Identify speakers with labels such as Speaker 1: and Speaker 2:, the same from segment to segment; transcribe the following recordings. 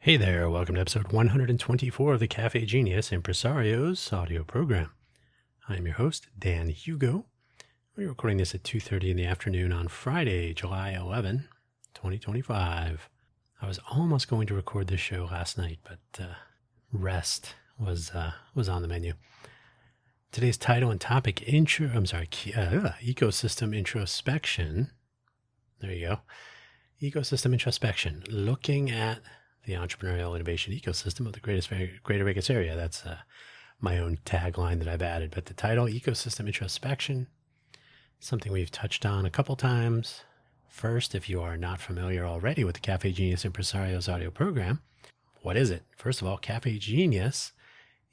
Speaker 1: Hey there, welcome to episode 124 of the Cafe Genius Impresarios audio program. I'm your host, Dan Hugo. We're recording this at 2:30 in the afternoon on Friday, July 11, 2025. I was almost going to record this show last night, but rest was on the menu. Today's title and topic, ecosystem introspection. There you go. Ecosystem introspection, looking at the entrepreneurial innovation ecosystem of the Greater Vegas area. That's my own tagline that I've added. But the title, Ecosystem Introspection, something we've touched on a couple times. First, if you are not familiar already with the Cafe Genius Impresarios audio program, what is it? First of all, Cafe Genius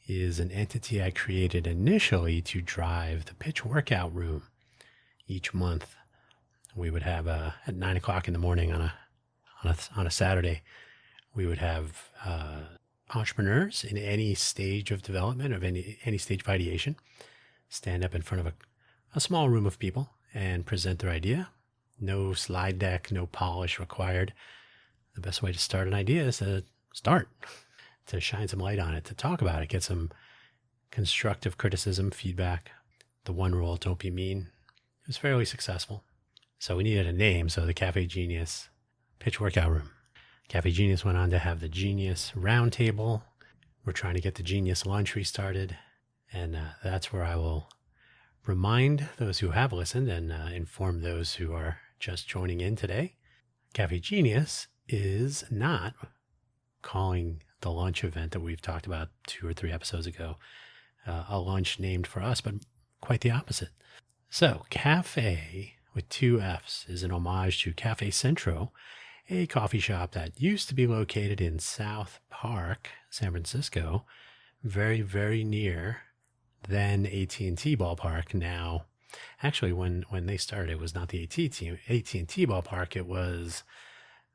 Speaker 1: is an entity I created initially to drive the pitch workout room. Each month, we would have at 9 o'clock in the morning on a Saturday, we would have entrepreneurs in any stage of development, of any stage of ideation, stand up in front of a small room of people and present their idea. No slide deck, no polish required. The best way to start an idea is to start, to shine some light on it, to talk about it, get some constructive criticism, feedback. The one rule, don't be mean. It was fairly successful. So we needed a name, so the Cafe Genius Pitch Workout Room. Cafe Genius went on to have the Genius Roundtable. We're trying to get the Genius Lunch restarted. And that's where I will remind those who have listened and inform those who are just joining in today. Cafe Genius is not calling the lunch event that we've talked about 2 or 3 episodes ago a lunch named for us, but quite the opposite. So Cafe with 2 F's is an homage to Cafe Centro, a coffee shop that used to be located in South Park, San Francisco, very, very near then AT&T ballpark. Now, actually, when they started, it was not the AT&T ballpark. It was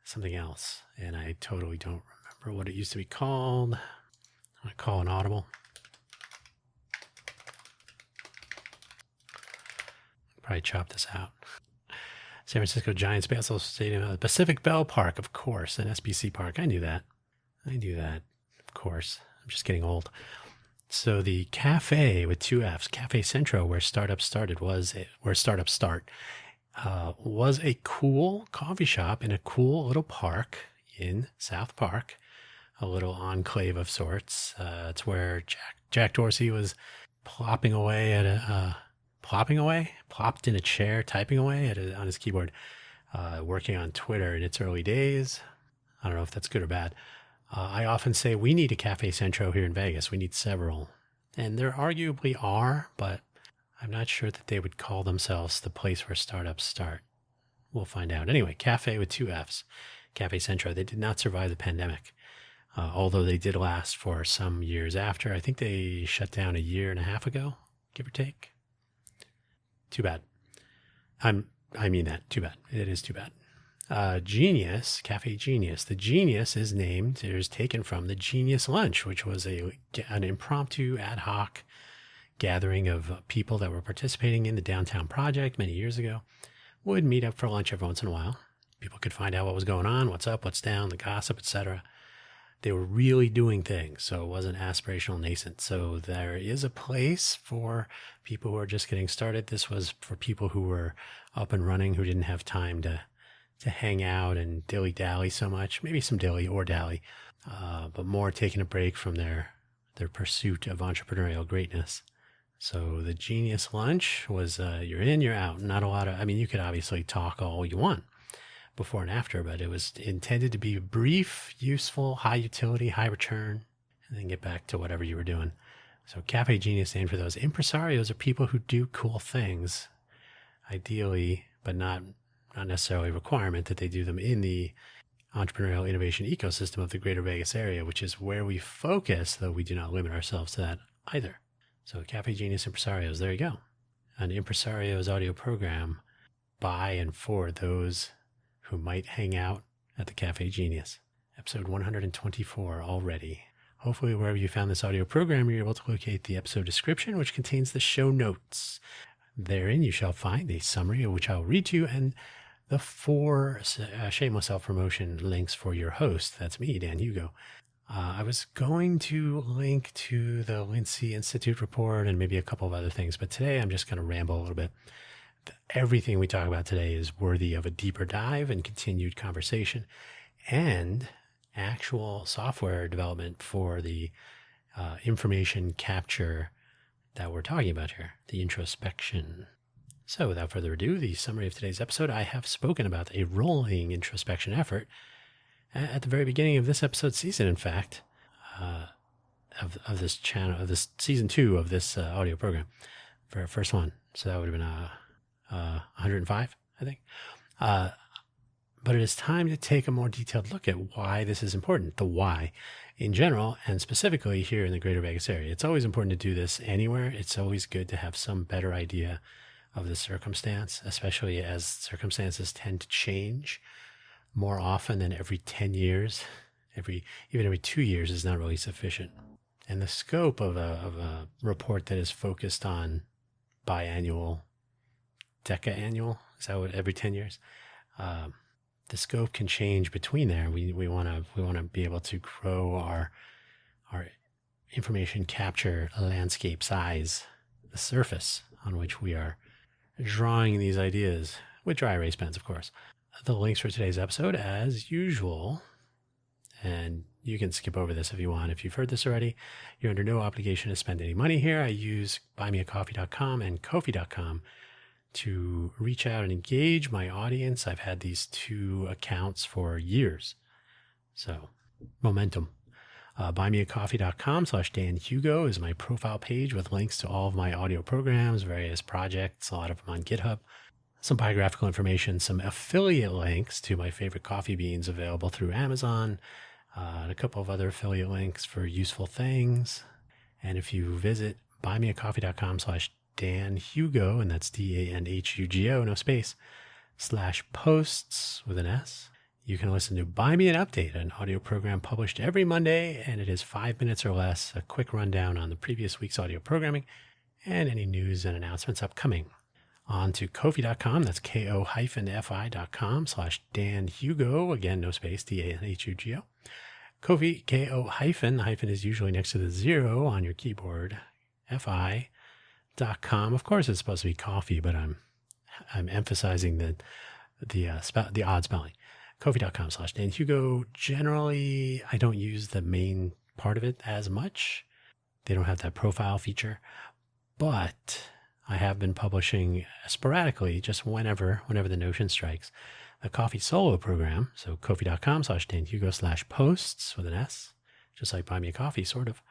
Speaker 1: something else, and I totally don't remember what it used to be called. I'm going to call an audible. Probably chop this out. San Francisco Giants Baseball Stadium, Pacific Bell Park, of course, and SBC Park. I knew that, of course. I'm just getting old. So the cafe with 2 F's, Cafe Centro, where Startup Start, was a cool coffee shop in a cool little park in South Park, a little enclave of sorts. It's where Jack Dorsey was plopped in a chair, typing away on his keyboard, working on Twitter in its early days. I don't know if that's good or bad. I often say we need a Cafe Centro here in Vegas. We need several. And there arguably are, but I'm not sure that they would call themselves the place where startups start. We'll find out. Anyway, Cafe with 2 F's, Cafe Centro. They did not survive the pandemic, although they did last for some years after. I think they shut down a year and a half ago, give or take. Too bad. I mean that. Too bad. It is too bad. Genius, Cafe Genius. The Genius is taken from the Genius Lunch, which was an impromptu ad hoc gathering of people that were participating in the downtown project many years ago. Would meet up for lunch every once in a while. People could find out what was going on, what's up, what's down, the gossip, etc. They were really doing things, so it wasn't aspirational, nascent. So there is a place for people who are just getting started. This was for people who were up and running, who didn't have time to hang out and dilly-dally so much. Maybe some dilly or dally, but more taking a break from their pursuit of entrepreneurial greatness. So the Genius Lunch was you're in, you're out. Not a lot of, you could obviously talk all you want before and after, but it was intended to be brief, useful, high utility, high return, and then get back to whatever you were doing. So Cafe Genius stand for those. Impresarios are people who do cool things, ideally, but not necessarily a requirement that they do them in the entrepreneurial innovation ecosystem of the Greater Vegas area, which is where we focus, though we do not limit ourselves to that either. So Cafe Genius Impresarios, there you go. An Impresarios audio program by and for those who might hang out at the Cafe Genius. Episode 124 already. Hopefully wherever you found this audio program, you're able to locate the episode description, which contains the show notes. Therein you shall find a summary of which I'll read to you, and the 4 shameless self-promotion links for your host. That's me, Dan Hugo. I was going to link to the Lindsay Institute report and maybe a couple of other things, but today I'm just going to ramble a little bit. Everything we talk about today is worthy of a deeper dive and continued conversation and actual software development for the information capture that we're talking about here, the introspection. So without further ado, the summary of today's episode. I have spoken about a rolling introspection effort at the very beginning of this episode season, in fact, of this channel, of this season 2 of this audio program, for our first one. So that would have been 105, I think. But it is time to take a more detailed look at why this is important, the why in general, and specifically here in the greater Vegas area. It's always important to do this anywhere. It's always good to have some better idea of the circumstance, especially as circumstances tend to change more often than every 10 years. Even every 2 years is not really sufficient. And the scope of a report that is focused on biannual, deca-annual, is that what, every 10 years? The scope can change between there. We want to be able to grow our information capture landscape size, the surface on which we are drawing these ideas with dry erase pens, of course. The links for today's episode, as usual, and you can skip over this if you want. If you've heard this already, you're under no obligation to spend any money here. I use buymeacoffee.com and Ko-fi.com to reach out and engage my audience. I've had these 2 accounts for years. So, momentum. Buymeacoffee.com/Dan Hugo is my profile page with links to all of my audio programs, various projects, a lot of them on GitHub, some biographical information, some affiliate links to my favorite coffee beans available through Amazon, and a couple of other affiliate links for useful things. And if you visit buymeacoffee.com/Dan Hugo, and that's DANHUGO, no space, /posts with an S, you can listen to Buy Me an Update, an audio program published every Monday, and it is 5 minutes or less, a quick rundown on the previous week's audio programming and any news and announcents upcoming. On to Ko-fi.com, that's ko-fi.com/Dan Hugo, again, no space, DANHUGO. Ko-fi, Ko-hyphen, the hyphen is usually next to the 0 on your keyboard, fi.com. Of course, it's supposed to be coffee, but I'm emphasizing the odd spelling. Ko-fi.com/Dan Hugo. Generally, I don't use the main part of it as much. They don't have that profile feature, but I have been publishing sporadically, just whenever the notion strikes, the Coffee Solo program. So Ko-fi.com/Dan Hugo /posts with an S, just like Buy Me a Coffee, sort of.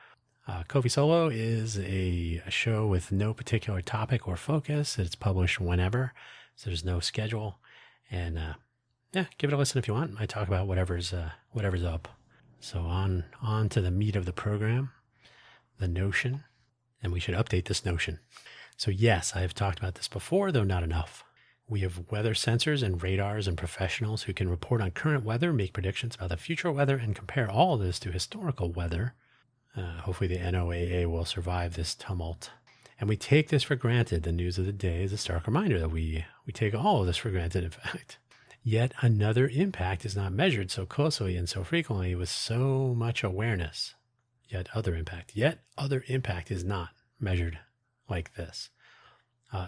Speaker 1: Coffee Solo is a show with no particular topic or focus. It's published whenever, so there's no schedule. And give it a listen if you want. I talk about whatever's up. So on to the meat of the program, the notion, and we should update this notion. So yes, I have talked about this before, though not enough. We have weather sensors and radars and professionals who can report on current weather, make predictions about the future weather, and compare all of this to historical weather. Hopefully the NOAA will survive this tumult. And we take this for granted. The news of the day is a stark reminder that we take all of this for granted, in fact. Yet another impact is not measured so closely and so frequently with so much awareness. Yet other impact is not measured like this.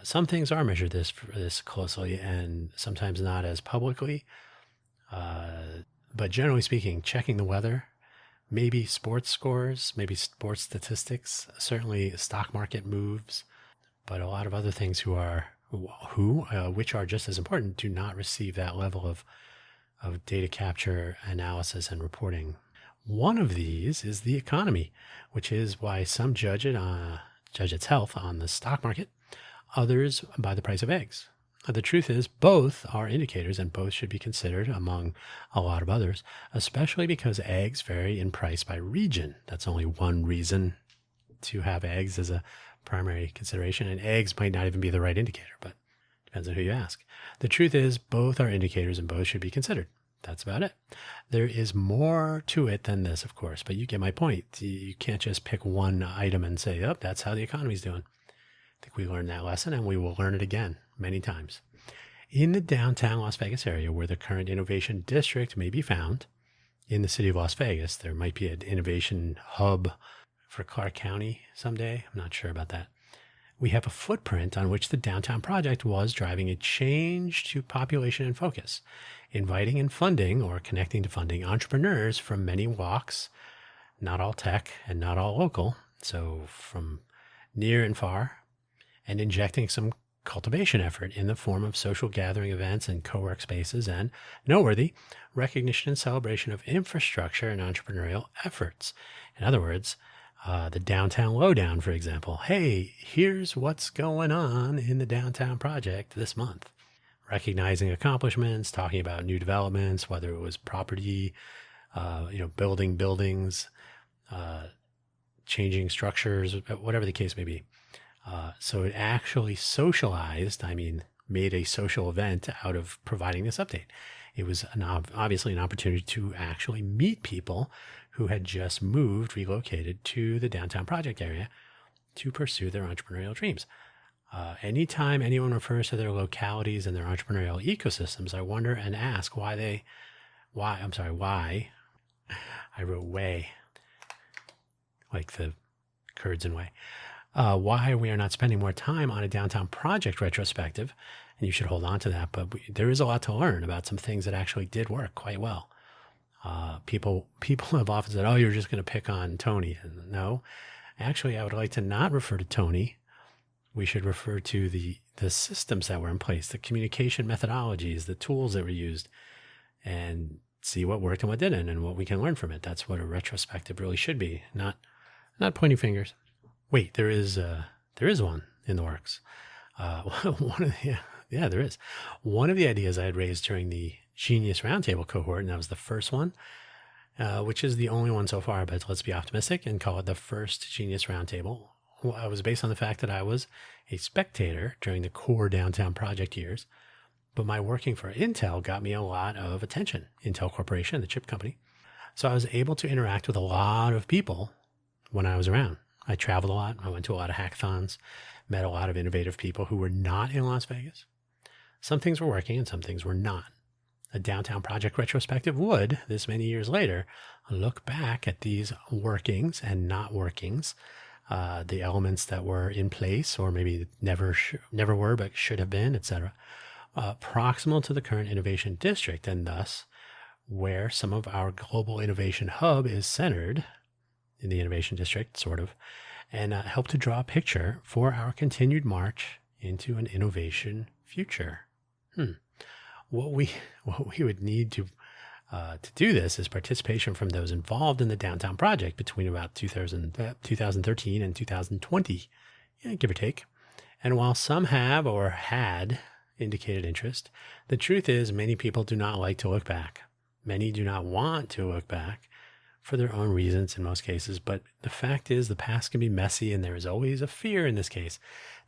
Speaker 1: Some things are measured this closely and sometimes not as publicly. But generally speaking, checking the weather, maybe sports scores, maybe sports statistics, certainly stock market moves, but a lot of other things which are just as important, do not receive that level of data capture, analysis, and reporting. One of these is the economy, which is why some judge its health on the stock market, others by the price of eggs. The truth is, both are indicators and both should be considered among a lot of others, especially because eggs vary in price by region. That's only one reason to have eggs as a primary consideration, and eggs might not even be the right indicator, but depends on who you ask. The truth is, both are indicators and both should be considered. That's about it. There is more to it than this, of course, but you get my point. You can't just pick one item and say, oh, that's how the economy's doing. I think we learned that lesson, and we will learn it again many times. In the downtown Las Vegas area where the current innovation district may be found, in the city of Las Vegas, there might be an innovation hub for Clark County someday. I'm not sure about that. We have a footprint on which the downtown project was driving a change to population and focus, inviting and funding or connecting to funding entrepreneurs from many walks, not all tech and not all local, so from near and far, and injecting some cultivation effort in the form of social gathering events and co-work spaces, and noteworthy, recognition and celebration of infrastructure and entrepreneurial efforts. In other words, the downtown lowdown, for example. Hey, here's what's going on in the downtown project this month. Recognizing accomplishments, talking about new developments, whether it was property, building buildings, changing structures, whatever the case may be. So it actually made a social event out of providing this update. It was obviously an opportunity to actually meet people who had just relocated to the downtown project area to pursue their entrepreneurial dreams. Anytime anyone refers to their localities and their entrepreneurial ecosystems, I wonder and ask why I wrote way, like the Kurds in way. Why we are not spending more time on a downtown project retrospective, and you should hold on to that, but there is a lot to learn about some things that actually did work quite well. People have often said, oh, you're just going to pick on Tony. And no, actually, I would like to not refer to Tony. We should refer to the systems that were in place, the communication methodologies, the tools that were used, and see what worked and what didn't and what we can learn from it. That's what a retrospective really should be, not pointing fingers. Wait, there is one in the works. There is. One of the ideas I had raised during the Genius Roundtable cohort, and that was the first one, which is the only one so far, but let's be optimistic and call it the first Genius Roundtable. Well, I was based on the fact that I was a spectator during the core downtown project years, but my working for Intel got me a lot of attention, Intel Corporation, the chip company. So I was able to interact with a lot of people when I was around. I traveled a lot. I went to a lot of hackathons, met a lot of innovative people who were not in Las Vegas. Some things were working and some things were not. A downtown project retrospective would, this many years later, look back at these workings and not workings, the elements that were in place or maybe never were but should have been, etc., proximal to the current innovation district, and thus where some of our global innovation hub is centered in the innovation district, sort of, and help to draw a picture for our continued march into an innovation future. What we would need to do this is participation from those involved in the downtown project between about 2013 and 2020, give or take. And while some have or had indicated interest, the truth is many people do not like to look back. Many do not want to look back for their own reasons in most cases. But the fact is the past can be messy, and there is always a fear in this case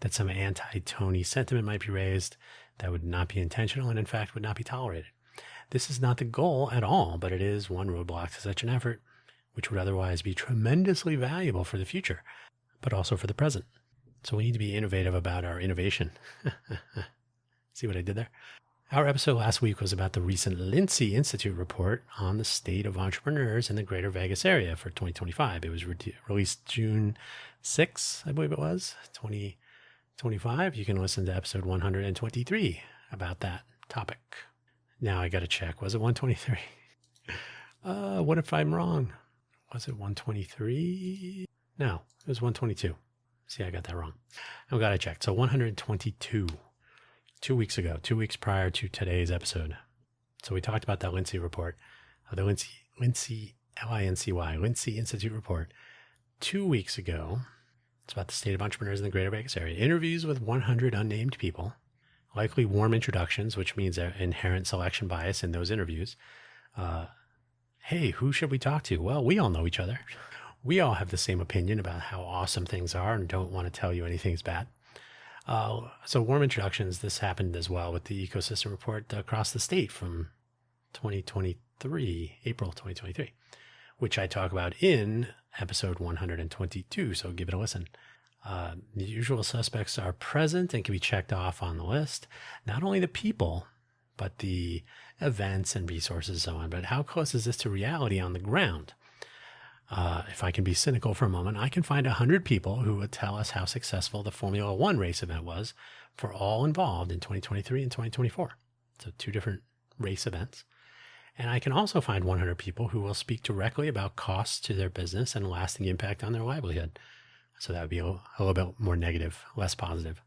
Speaker 1: that some anti-Tony sentiment might be raised that would not be intentional and in fact would not be tolerated. This is not the goal at all, but it is one roadblock to such an effort, which would otherwise be tremendously valuable for the future, but also for the present. So we need to be innovative about our innovation. See what I did there? Our episode last week was about the recent Lindsay Institute report on the state of entrepreneurs in the greater Vegas area for 2025. It was released June 6, I believe it was, 2025. You can listen to episode 123 about that topic. Now I got to check. Was it 123? What if I'm wrong? Was it 123? No, it was 122. See, I got that wrong. I'm glad I checked. So 122, 2 weeks ago, 2 weeks prior to today's episode. So we talked about that Lindsay report, the Lindsay, L-I-N-C-Y, Lindsay Institute report 2 weeks ago. It's about the state of entrepreneurs in the greater Vegas area. Interviews with 100 unnamed people. Likely warm introductions, which means an inherent selection bias in those interviews. Hey, who should we talk to? Well, we all know each other. We all have the same opinion about how awesome things are and don't want to tell you anything's bad. So warm introductions, this happened as well with the ecosystem report across the state from 2023, April 2023, which I talk about in episode 122. So give it a listen. The usual suspects are present and can be checked off on the list. Not only the people, but the events and resources and so on. But how close is this to reality on the ground? If I can be cynical for a moment, I can find 100 people who would tell us how successful the Formula One race event was for all involved in 2023 and 2024. So 2 different race events. And I can also find 100 people who will speak directly about costs to their business and lasting impact on their livelihood. So that would be a little bit more negative, less positive.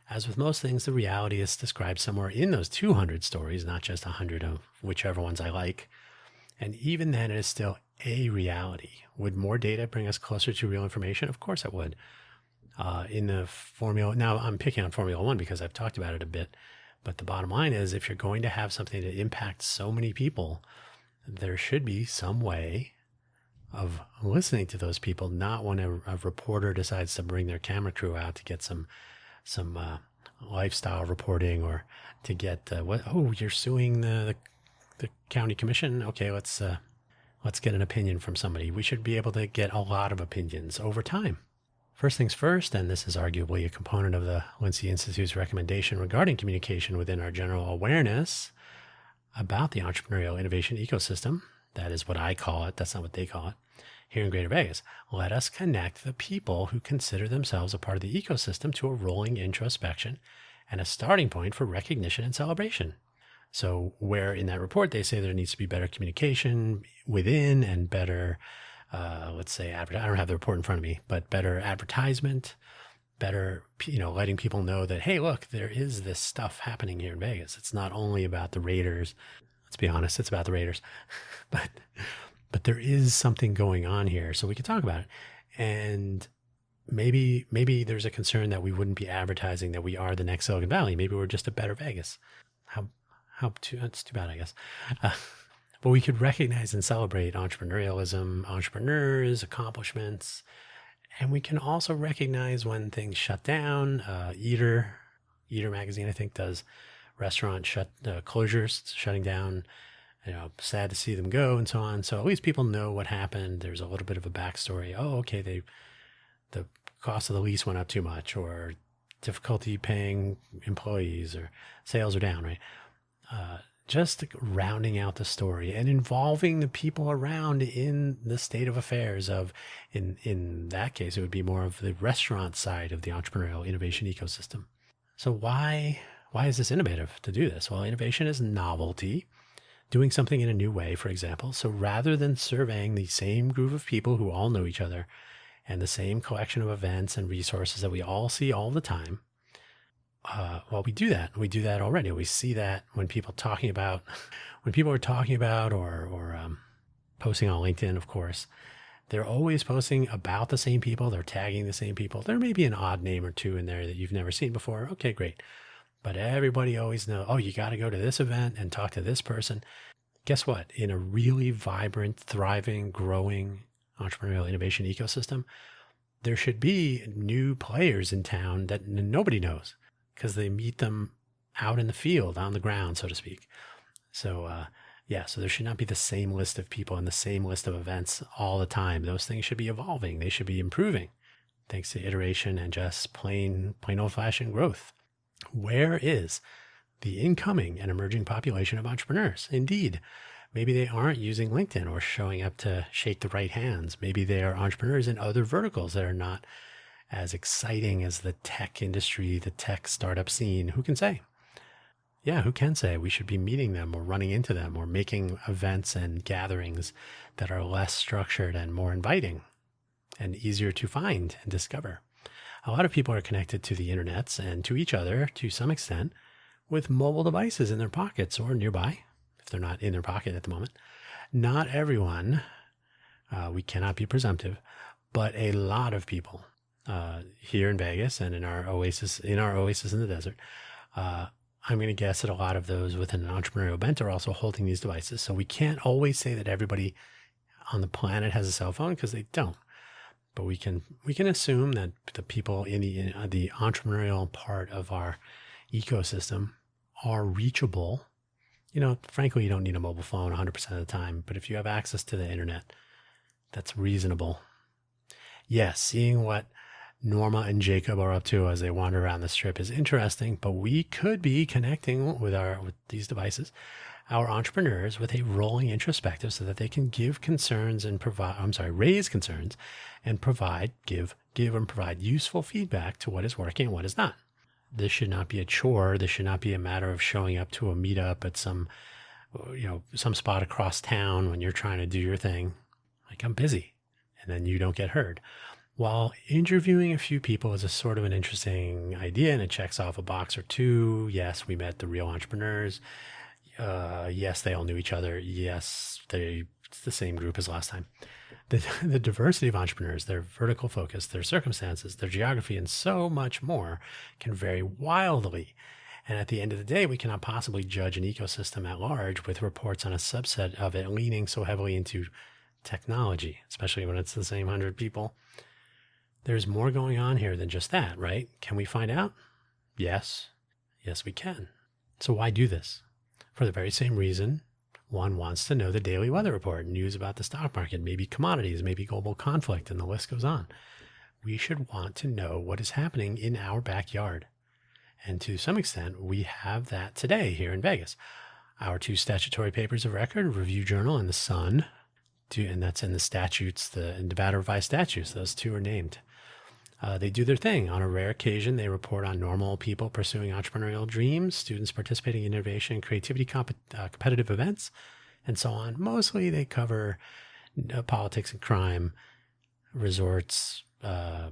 Speaker 1: As with most things, the reality is described somewhere in those 200 stories, not just 100 of whichever ones I like. And even then, it is still a reality. Would more data bring us closer to real information? Of course it would. In the Formula, now I'm picking on Formula One because I've talked about it a bit, but the bottom line is if you're going to have something that impacts so many people, there should be some way of listening to those people, not when a reporter decides to bring their camera crew out to get some lifestyle reporting or to get you're suing the county commission. Okay, let's get an opinion from somebody. We should be able to get a lot of opinions over time. First things first, and this is arguably a component of the Lindsay Institute's recommendation regarding communication within our general awareness about the entrepreneurial innovation ecosystem. That is what I call it. That's not what they call it. Here in Greater Vegas, let us connect the people who consider themselves a part of the ecosystem to a rolling introspection and a starting point for recognition and celebration. So where in that report they say there needs to be better communication within and better, let's say, I don't have the report in front of me, but better advertisement, better, letting people know that, hey, look, there is this stuff happening here in Vegas. It's not only about the Raiders. Let's be honest, it's about the Raiders, but there is something going on here, so we can talk about it. And maybe there's a concern that we wouldn't be advertising that we are the next Silicon Valley. Maybe we're just a better Vegas. That's too bad, I guess. But we could recognize and celebrate entrepreneurialism, entrepreneurs, accomplishments, and we can also recognize when things shut down. Eater magazine, I think, does restaurant closures, shutting down. Sad to see them go and so on. So at least people know what happened. There's a little bit of a backstory. Oh, okay, the cost of the lease went up too much, or difficulty paying employees, or sales are down, right? Just rounding out the story and involving the people around in the state of affairs of, in that case, it would be more of the restaurant side of the entrepreneurial innovation ecosystem. So why is this innovative to do this? Well, innovation is novelty. Doing something in a new way, for example. So rather than surveying the same group of people who all know each other and the same collection of events and resources that we all see all the time, we do that. We do that already. We see that when people are talking about or posting on LinkedIn, of course, they're always posting about the same people. They're tagging the same people. There may be an odd name or two in there that you've never seen before. Okay, great. But everybody always knows, you got to go to this event and talk to this person. Guess what? In a really vibrant, thriving, growing entrepreneurial innovation ecosystem, there should be new players in town that nobody knows because they meet them out in the field, on the ground, so to speak. So, so there should not be the same list of people and the same list of events all the time. Those things should be evolving. They should be improving thanks to iteration and just plain old-fashioned growth. Where is the incoming and emerging population of entrepreneurs? Indeed, maybe they aren't using LinkedIn or showing up to shake the right hands. Maybe they are entrepreneurs in other verticals that are not as exciting as the tech industry, the tech startup scene. Who can say? Yeah, who can say? We should be meeting them or running into them or making events and gatherings that are less structured and more inviting and easier to find and discover. A lot of people are connected to the internets and to each other to some extent with mobile devices in their pockets or nearby, if they're not in their pocket at the moment. Not everyone, we cannot be presumptive, but a lot of people here in Vegas and in our oasis in the desert, I'm going to guess that a lot of those with an entrepreneurial bent are also holding these devices. So we can't always say that everybody on the planet has a cell phone because they don't. But we can assume that the people in the entrepreneurial part of our ecosystem are reachable. Frankly, you don't need a mobile phone 100% of the time, but if you have access to the internet, that's reasonable. Yes, seeing what Norma and Jacob are up to as they wander around the strip is interesting, but we could be connecting with these devices, our entrepreneurs, with a rolling introspective so that they can give concerns and raise concerns and give and provide useful feedback to what is working and what is not. This should not be a chore. This should not be a matter of showing up to a meetup at some spot across town when you're trying to do your thing. Like, I'm busy, and then you don't get heard. While interviewing a few people is a sort of an interesting idea and it checks off a box or two. Yes, we met the real entrepreneurs. Yes, they all knew each other. Yes, it's the same group as last time. The diversity of entrepreneurs, their vertical focus, their circumstances, their geography, and so much more can vary wildly. And at the end of the day, we cannot possibly judge an ecosystem at large with reports on a subset of it leaning so heavily into technology, especially when it's the same 100 people. There's more going on here than just that, right? Can we find out? Yes. Yes, we can. So why do this? For the very same reason one wants to know the daily weather report, news about the stock market, maybe commodities, maybe global conflict, and the list goes on. We should want to know what is happening in our backyard. And to some extent, we have that today here in Vegas. Our two statutory papers of record, Review Journal and The Sun, and that's in the statutes, the Nevada revised statutes, those two are named. They do their thing. On a rare occasion, they report on normal people pursuing entrepreneurial dreams, students participating in innovation and creativity competitive events, and so on. Mostly they cover politics and crime, resorts, the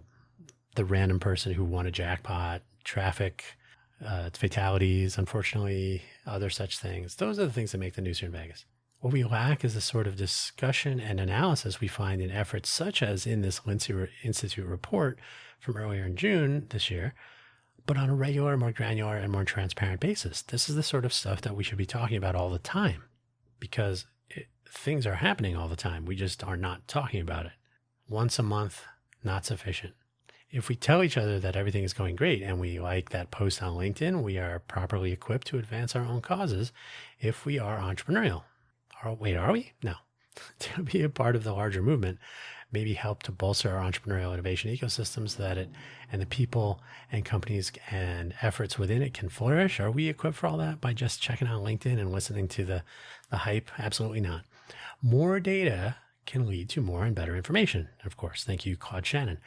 Speaker 1: random person who won a jackpot, traffic, fatalities, unfortunately, other such things. Those are the things that make the news here in Vegas. What we lack is the sort of discussion and analysis we find in efforts such as in this Lindsay Institute report from earlier in June this year, but on a regular, more granular, and more transparent basis. This is the sort of stuff that we should be talking about all the time because things are happening all the time. We just are not talking about it. Once a month, not sufficient. If we tell each other that everything is going great and we like that post on LinkedIn, we are properly equipped to advance our own causes if we are entrepreneurial. Wait, are we? No. To be a part of the larger movement, maybe help to bolster our entrepreneurial innovation ecosystem so that it and the people and companies and efforts within it can flourish. Are we equipped for all that by just checking out LinkedIn and listening to the hype? Absolutely not. More data can lead to more and better information. Of course, thank you, Claude Shannon.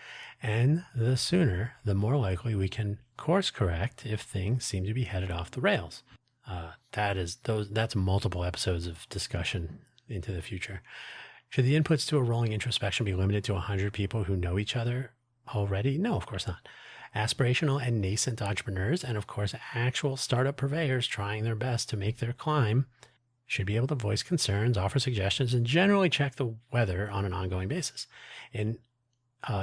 Speaker 1: And the sooner, the more likely we can course correct if things seem to be headed off the rails. That's multiple episodes of discussion into the future. Should the inputs to a rolling introspection be limited to 100 people who know each other already? No, of course not. Aspirational and nascent entrepreneurs, and of course, actual startup purveyors trying their best to make their climb should be able to voice concerns, offer suggestions, and generally check the weather on an ongoing basis. And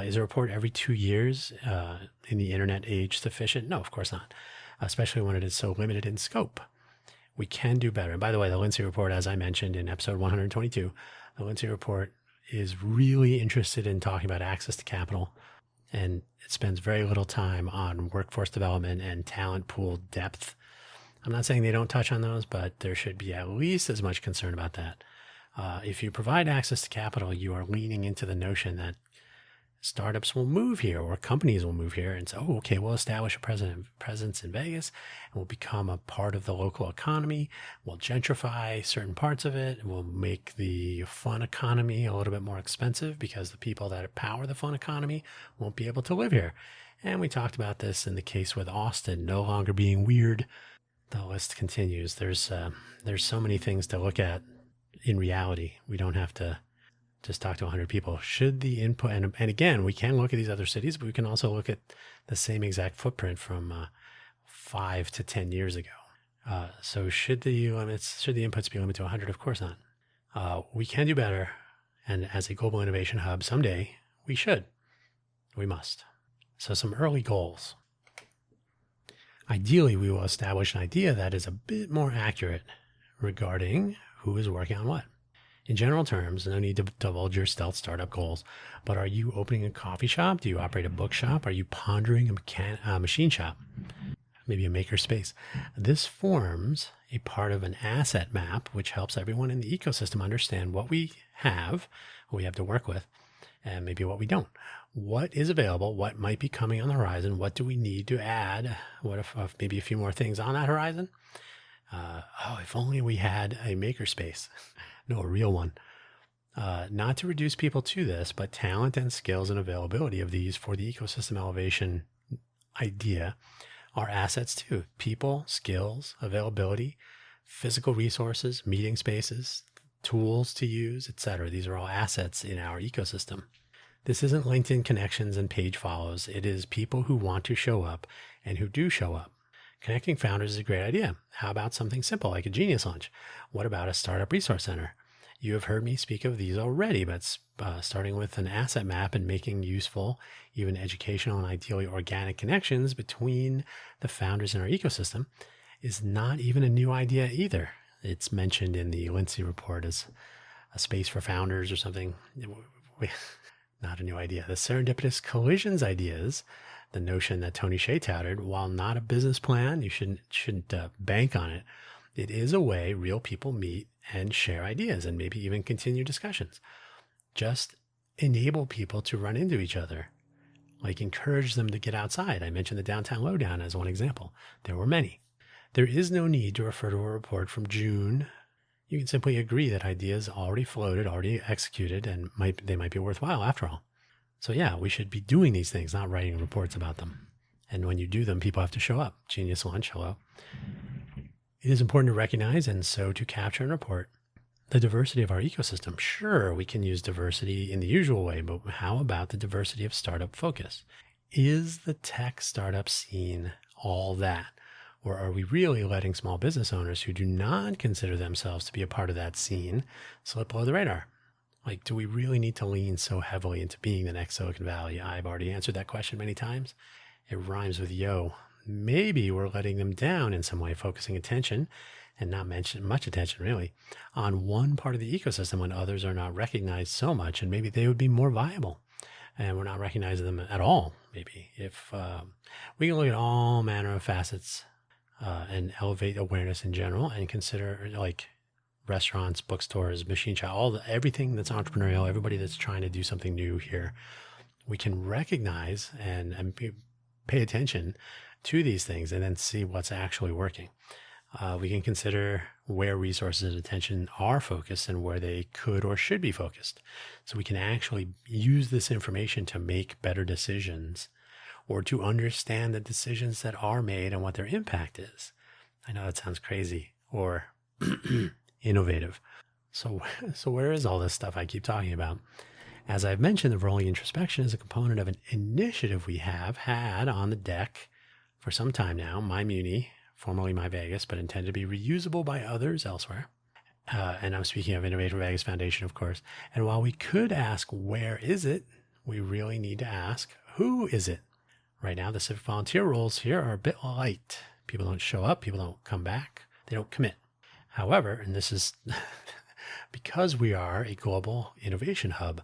Speaker 1: is a report every 2 years in the internet age sufficient? No, of course not, especially when it is so limited in scope. We can do better. And by the way, the Lindsay Report, as I mentioned in episode 122, the Lindsay Report is really interested in talking about access to capital, and it spends very little time on workforce development and talent pool depth. I'm not saying they don't touch on those, but there should be at least as much concern about that. If you provide access to capital, you are leaning into the notion that startups will move here or companies will move here and say, oh, okay, we'll establish a presence in Vegas and we'll become a part of the local economy. We'll gentrify certain parts of it. We'll make the fun economy a little bit more expensive because the people that power the fun economy won't be able to live here. And we talked about this in the case with Austin no longer being weird. The list continues. There's so many things to look at in reality. We don't have to just talk to 100 people. Should the input, and again, we can look at these other cities, but we can also look at the same exact footprint from 5 to 10 years ago. So should the inputs be limited to 100? Of course not. We can do better. And as a global innovation hub, someday we must. So some early goals. Ideally, we will establish an idea that is a bit more accurate regarding who is working on what. In general terms, no need to divulge your stealth startup goals, but are you opening a coffee shop? Do you operate a bookshop? Are you pondering a machine shop? Maybe a maker space. This forms a part of an asset map, which helps everyone in the ecosystem understand what we have to work with, and maybe what we don't. What is available? What might be coming on the horizon? What do we need to add? What if maybe a few more things on that horizon? If only we had a makerspace. No, a real one. Not to reduce people to this, but talent and skills and availability of these for the ecosystem elevation idea are assets too. People, skills, availability, physical resources, meeting spaces, tools to use, etc. These are all assets in our ecosystem. This isn't LinkedIn connections and page follows. It is people who want to show up and who do show up. Connecting founders is a great idea. How about something simple like a Genius Lunch? What about a startup resource center? You have heard me speak of these already, but starting with an asset map and making useful, even educational and ideally organic connections between the founders in our ecosystem is not even a new idea either. It's mentioned in the Lindsay report as a space for founders or something. Not a new idea. The serendipitous collisions ideas, the notion that Tony Hsieh touted, while not a business plan, you shouldn't bank on it. It is a way real people meet and share ideas and maybe even continue discussions. Just enable people to run into each other, like encourage them to get outside. I mentioned the downtown lowdown as one example. There were many. There is no need to refer to a report from June. You can simply agree that ideas already floated, already executed, and they might be worthwhile after all. So yeah, we should be doing these things, not writing reports about them. And when you do them, people have to show up. Genius Lunch, hello. It is important to recognize and so to capture and report the diversity of our ecosystem. Sure, we can use diversity in the usual way, but how about the diversity of startup focus? Is the tech startup scene all that? Or are we really letting small business owners who do not consider themselves to be a part of that scene slip below the radar? Like, do we really need to lean so heavily into being the next Silicon Valley? I've already answered that question many times. It rhymes with yo. Maybe we're letting them down in some way, focusing attention and not much attention really on one part of the ecosystem when others are not recognized so much, and maybe they would be more viable. And we're not recognizing them at all, maybe. If we can look at all manner of facets and elevate awareness in general and consider like restaurants, bookstores, machine shop, everything that's entrepreneurial, everybody that's trying to do something new here, we can recognize and pay attention to these things and then see what's actually working. We can consider where resources and attention are focused and where they could or should be focused. So we can actually use this information to make better decisions or to understand the decisions that are made and what their impact is. I know that sounds crazy or innovative. So where is all this stuff I keep talking about? As I've mentioned, the rolling introspection is a component of an initiative we have had on the deck for some time now, My Muni, formerly My Vegas, but intended to be reusable by others elsewhere. And I'm speaking of Innovative Vegas Foundation, of course. And while we could ask, where is it? We really need to ask, who is it? Right now, the civic volunteer roles here are a bit light. People don't show up. People don't come back. They don't commit. However, and this is because we are a global innovation hub,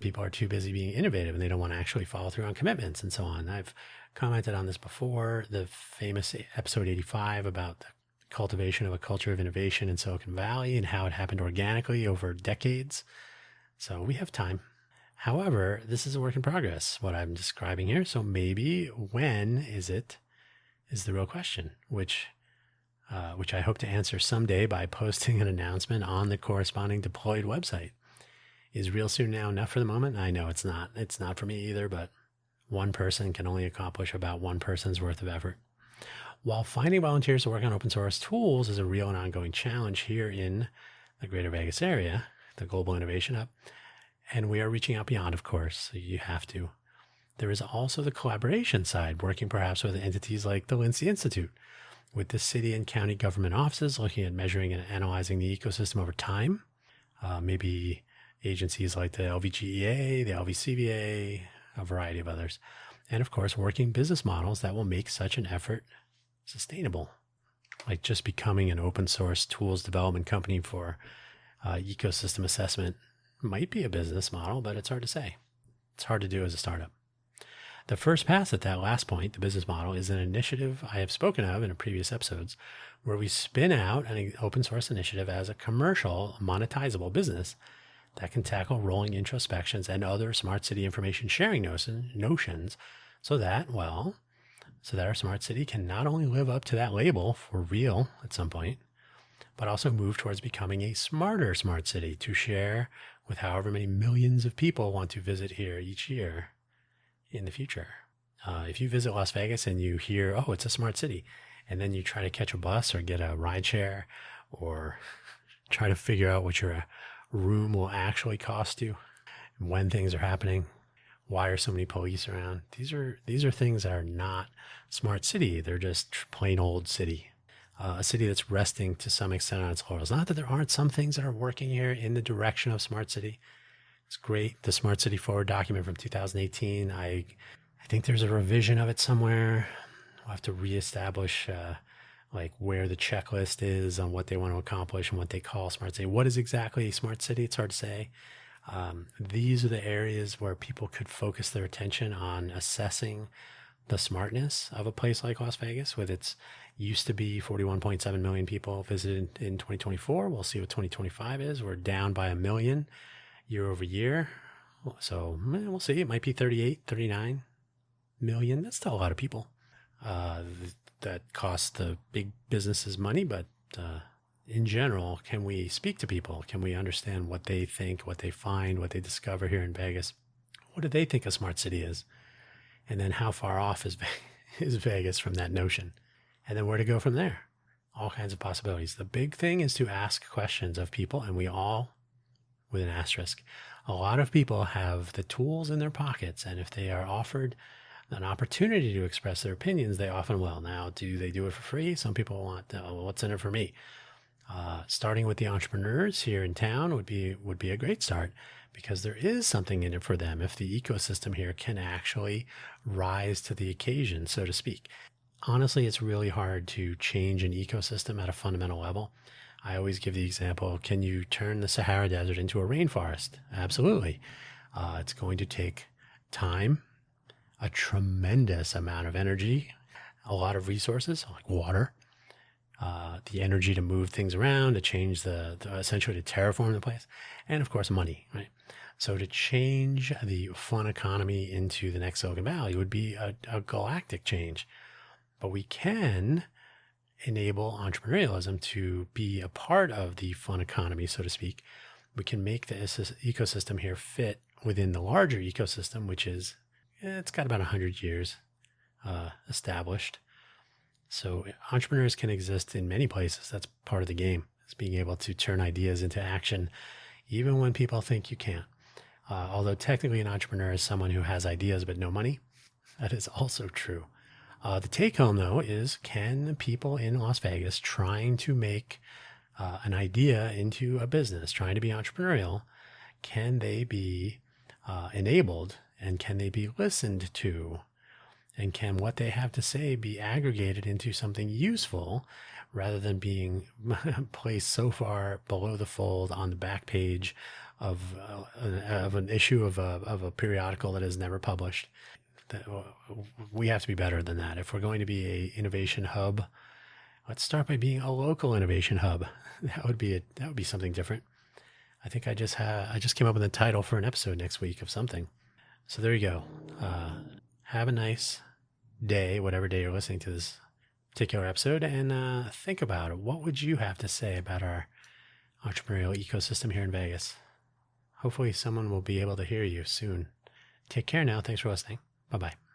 Speaker 1: people are too busy being innovative and they don't want to actually follow through on commitments and so on. I've commented on this before, the famous episode 85 about the cultivation of a culture of innovation in Silicon Valley and how it happened organically over decades. So we have time. However, this is a work in progress, what I'm describing here. So maybe when is it is the real question, which I hope to answer someday by posting an announcement on the corresponding deployed website. Is real soon now enough for the moment? I know it's not. It's not for me either, but one person can only accomplish about one person's worth of effort. While finding volunteers to work on open source tools is a real and ongoing challenge here in the greater Vegas area, the Global Innovation Hub, and we are reaching out beyond, of course, so you have to. There is also the collaboration side, working perhaps with entities like the Lindsay Institute, with the city and county government offices looking at measuring and analyzing the ecosystem over time. Maybe agencies like the LVGEA, the LVCVA, a variety of others. And of course, working business models that will make such an effort sustainable, like just becoming an open source tools development company for ecosystem assessment might be a business model, but it's hard to say. It's hard to do as a startup. The first pass at that last point, the business model, is an initiative I have spoken of in previous episodes where we spin out an open source initiative as a commercial, monetizable business that can tackle rolling introspections and other smart city information sharing notions so that, well, so that our smart city can not only live up to that label for real at some point, but also move towards becoming a smarter smart city to share with however many millions of people want to visit here each year in the future. If you visit Las Vegas and you hear, oh, it's a smart city, and then you try to catch a bus or get a ride share or try to figure out what your room will actually cost you, when things are happening, why are so many police around? These are things that are not smart city. They're just plain old city. A city that's resting to some extent on its laurels. Not that there aren't some things that are working here in the direction of smart city. It's great. The Smart City Forward document from 2018. I think there's a revision of it somewhere. We'll have to reestablish like where the checklist is on what they want to accomplish and what they call smart city. What is exactly a smart city? It's hard to say. These are the areas where people could focus their attention on assessing the smartness of a place like Las Vegas, with its used to be 41.7 million people visited in 2024. We'll see what 2025 is. We're down by 1 million year over year. So we'll see. It might be 38, 39 million. That's still a lot of people. That costs the big businesses money, but in general, can we speak to people? Can we understand what they think, what they find, what they discover here in Vegas? What do they think a smart city is? And then how far off is Vegas from that notion? And then where to go from there? All kinds of possibilities. The big thing is to ask questions of people, and we all, with an asterisk, a lot of people have the tools in their pockets, and if they are offered an opportunity to express their opinions, they often will. Now, do they do it for free? Some people want, well, what's in it for me? Starting with the entrepreneurs here in town would be a great start, because there is something in it for them if the ecosystem here can actually rise to the occasion, so to speak. Honestly, it's really hard to change an ecosystem at a fundamental level. I always give the example, can you turn the Sahara Desert into a rainforest? Absolutely. It's going to take time, a tremendous amount of energy, a lot of resources like water, the energy to move things around, to change essentially to terraform the place, and of course money, right? So to change the fun economy into the next Silicon Valley would be a galactic change. But we can enable entrepreneurialism to be a part of the fun economy, so to speak. We can make the ecosystem here fit within the larger ecosystem, which is, it's got about 100 years established. So entrepreneurs can exist in many places. That's part of the game. It's being able to turn ideas into action, even when people think you can't. Although technically an entrepreneur is someone who has ideas but no money. That is also true. The take home, though, is, can people in Las Vegas trying to make an idea into a business, trying to be entrepreneurial, can they be enabled, and can they be listened to? And can what they have to say be aggregated into something useful rather than being placed so far below the fold on the back page of an issue of a periodical that is never published? We have to be better than that. If we're going to be an innovation hub, let's start by being a local innovation hub. That would be something different. I think I just came up with a title for an episode next week of something. So there you go. Have a nice day, whatever day you're listening to this particular episode, and think about it. What would you have to say about our entrepreneurial ecosystem here in Vegas? Hopefully someone will be able to hear you soon. Take care now. Thanks for listening. Bye-bye.